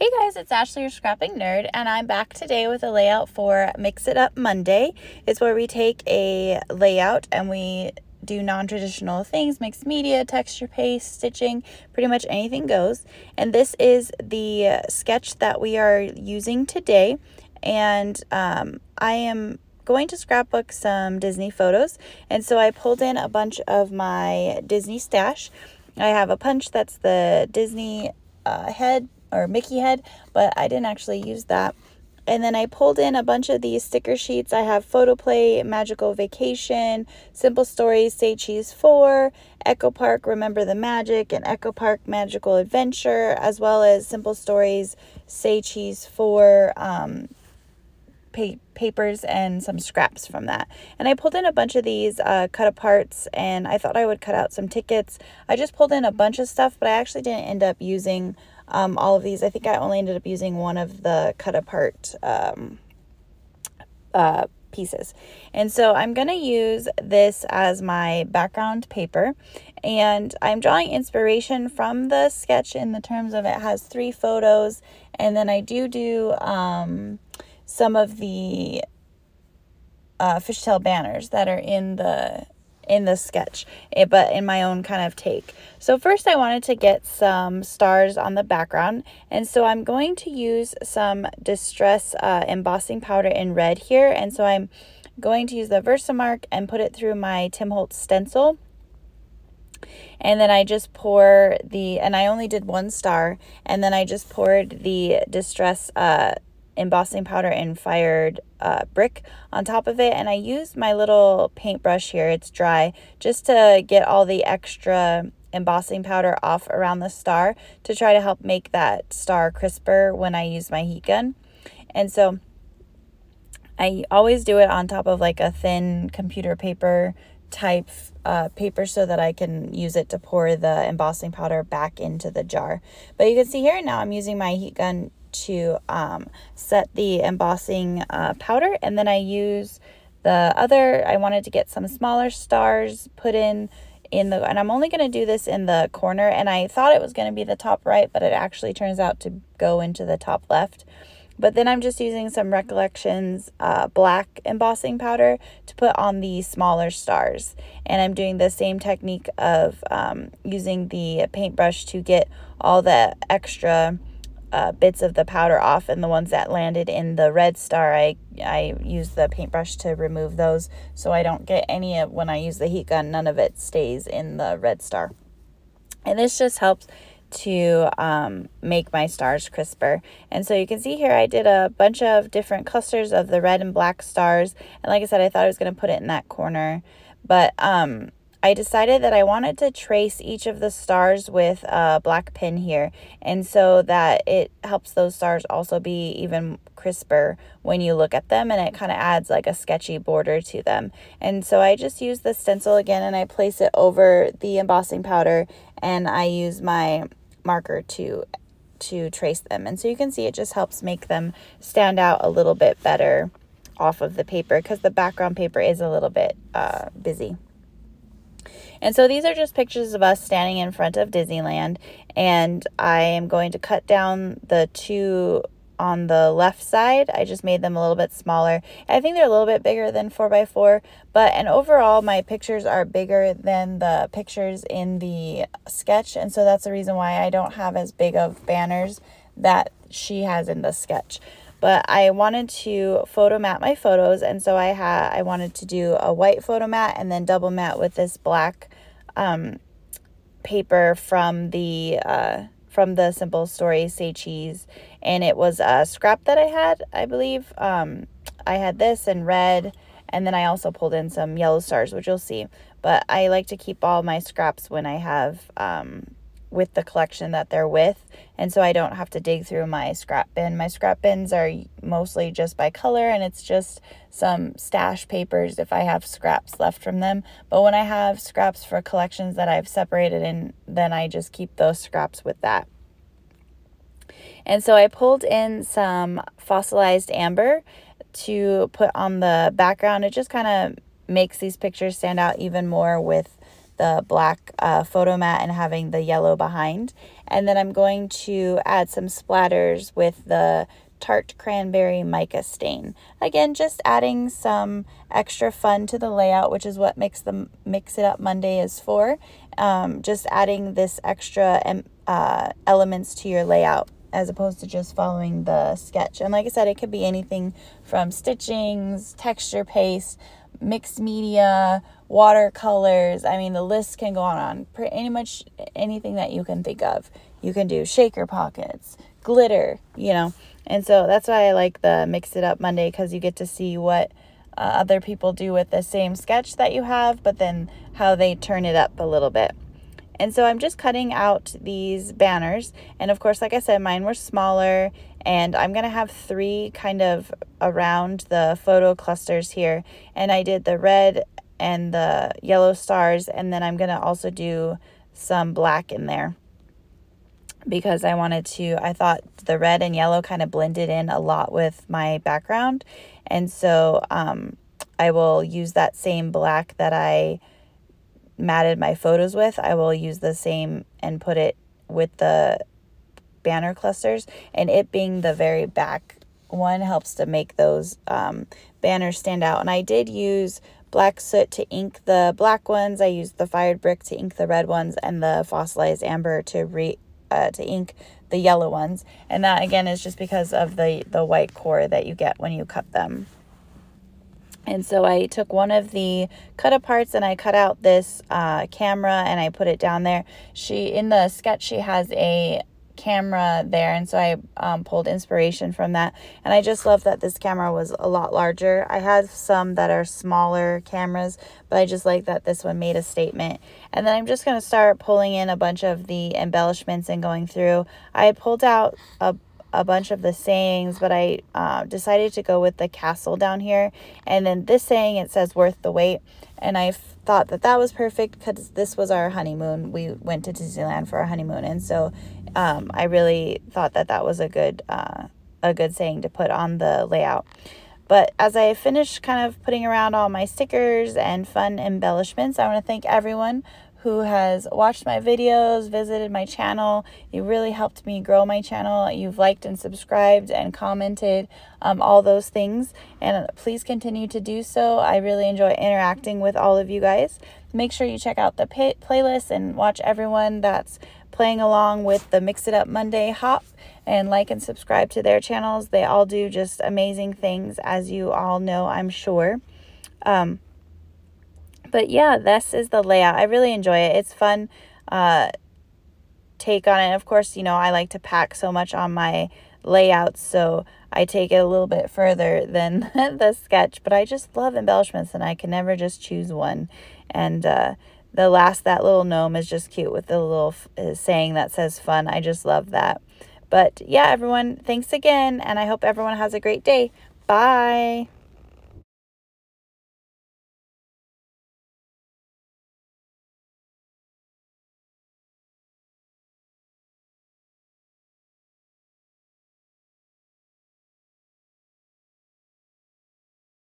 Hey guys, it's Ashley, your scrapping nerd, and I'm back today with a layout for Mix It Up Monday. It's where we take a layout and we do non-traditional things, mixed media, texture paste, stitching, pretty much anything goes. And this is the sketch that we are using today. And I am going to scrapbook some Disney photos. And so I pulled in a bunch of my Disney stash. I have a punch that's the Disney head or Mickey head, but I didn't actually use that. And then I pulled in a bunch of these sticker sheets. I have Photo Play, Magical Vacation, Simple Stories, Say Cheese 4, Echo Park, Remember the Magic, and Echo Park Magical Adventure, as well as Simple Stories, Say Cheese 4, papers and some scraps from that. And I pulled in a bunch of these cut aparts, and I thought I would cut out some tickets. I just pulled in a bunch of stuff, but I actually didn't end up using all of these. I think I only ended up using one of the cut apart pieces. And so I'm going to use this as my background paper, and I'm drawing inspiration from the sketch in the terms of it has 3 photos, and then I do some of the fishtail banners that are in the sketch, but in my own kind of take. So first I wanted to get some stars on the background, and so I'm going to use some Distress embossing powder in red here, and so I'm going to use the Versamark and put it through my Tim Holtz stencil. And then I just pour and I only did 1 star, and then I just poured the Distress embossing powder in fired brick on top of it, and I used my little paintbrush here, it's dry, just to get all the extra embossing powder off around the star to try to help make that star crisper when I use my heat gun. And so I always do it on top of like a thin computer paper type paper so that I can use it to pour the embossing powder back into the jar. But you can see here now I'm using my heat gun to set the embossing powder, and then I use I wanted to get some smaller stars put in and I'm only going to do this in the corner, and I thought it was going to be the top right, but it actually turns out to go into the top left. But then I'm just using some Recollections black embossing powder to put on the smaller stars. And I'm doing the same technique of using the paintbrush to get all the extra bits of the powder off, and the ones that landed in the red star, I use the paintbrush to remove those so I don't get any of, when I use the heat gun, none of it stays in the red star. And this just helps to make my stars crisper. And so you can see here I did a bunch of different clusters of the red and black stars, and like I said, I thought I was going to put it in that corner, but I decided that I wanted to trace each of the stars with a black pin here, and so that it helps those stars also be even crisper when you look at them, and it kind of adds like a sketchy border to them. And so I just use the stencil again, and I place it over the embossing powder, and I use my marker to trace them. And so you can see it just helps make them stand out a little bit better off of the paper, because the background paper is a little bit busy. And so these are just pictures of us standing in front of Disneyland, and I am going to cut down the 2 on the left side. I just made them a little bit smaller. I think they're a little bit bigger than 4x4, and overall my pictures are bigger than the pictures in the sketch, and so that's the reason why I don't have as big of banners that she has in the sketch. But I wanted to photo mat my photos, and so I wanted to do a white photo mat and then double mat with this black paper from the Simple Stories Say Cheese, and it was a scrap that I had, I believe. I had this in red, and then I also pulled in some yellow stars, which you'll see. But I like to keep all my scraps when I have with the collection that they're with, and so I don't have to dig through my scrap bin. My scrap bins are mostly just by color, and it's just some stash papers if I have scraps left from them. But when I have scraps for collections that I've separated in, then I just keep those scraps with that. And so I pulled in some fossilized amber to put on the background. It just kind of makes these pictures stand out even more with the black photo mat and having the yellow behind. And then I'm going to add some splatters with the Tart Cranberry Mica Stain. Again, just adding some extra fun to the layout, which is what Mix It Up Monday is for. Just adding this extra elements to your layout as opposed to just following the sketch. And like I said, it could be anything from stitchings, texture paste, mixed media, watercolors. I mean, the list can go on. Pretty much anything that you can think of. You can do shaker pockets, glitter, you know. And so that's why I like the Mix It Up Monday, because you get to see what other people do with the same sketch that you have, but then how they turn it up a little bit. And so I'm just cutting out these banners. And of course, like I said, mine were smaller, and I'm going to have 3 kind of around the photo clusters here. And I did the red and the yellow stars, and then I'm going to also do some black in there, because I thought the red and yellow kind of blended in a lot with my background. And so I will use that same black that I matted my photos with. I will use the same and put it with the banner clusters, and it being the very back one helps to make those banners stand out. And I did use black soot to ink the black ones. I used the fired brick to ink the red ones, and the fossilized amber to ink the yellow ones. And that again is just because of the white core that you get when you cut them. And so I took one of the cut aparts and I cut out this camera and I put it down there. In the sketch, she has a camera there, and so I pulled inspiration from that. And I just love that this camera was a lot larger. I have some that are smaller cameras, but I just like that this one made a statement. And then I'm just going to start pulling in a bunch of the embellishments and going through. I pulled out a bunch of the sayings, but I decided to go with the castle down here. And then this saying, it says worth the wait. And I thought that was perfect because this was our honeymoon. We went to Disneyland for our honeymoon. And so I really thought that was a good saying to put on the layout. But as I finished kind of putting around all my stickers and fun embellishments, I want to thank everyone who has watched my videos, visited my channel. You really helped me grow my channel. You've liked and subscribed and commented, all those things. And please continue to do so. I really enjoy interacting with all of you guys. Make sure you check out the playlist and watch everyone that's playing along with the Mix It Up Monday hop, and like and subscribe to their channels. They all do just amazing things, as you all know, I'm sure. But yeah, this is the layout. I really enjoy it. It's fun take on it. Of course, you know, I like to pack so much on my layouts, so I take it a little bit further than the sketch. But I just love embellishments, and I can never just choose one. And that little gnome is just cute with the little saying that says fun. I just love that. But yeah, everyone, thanks again, and I hope everyone has a great day. Bye.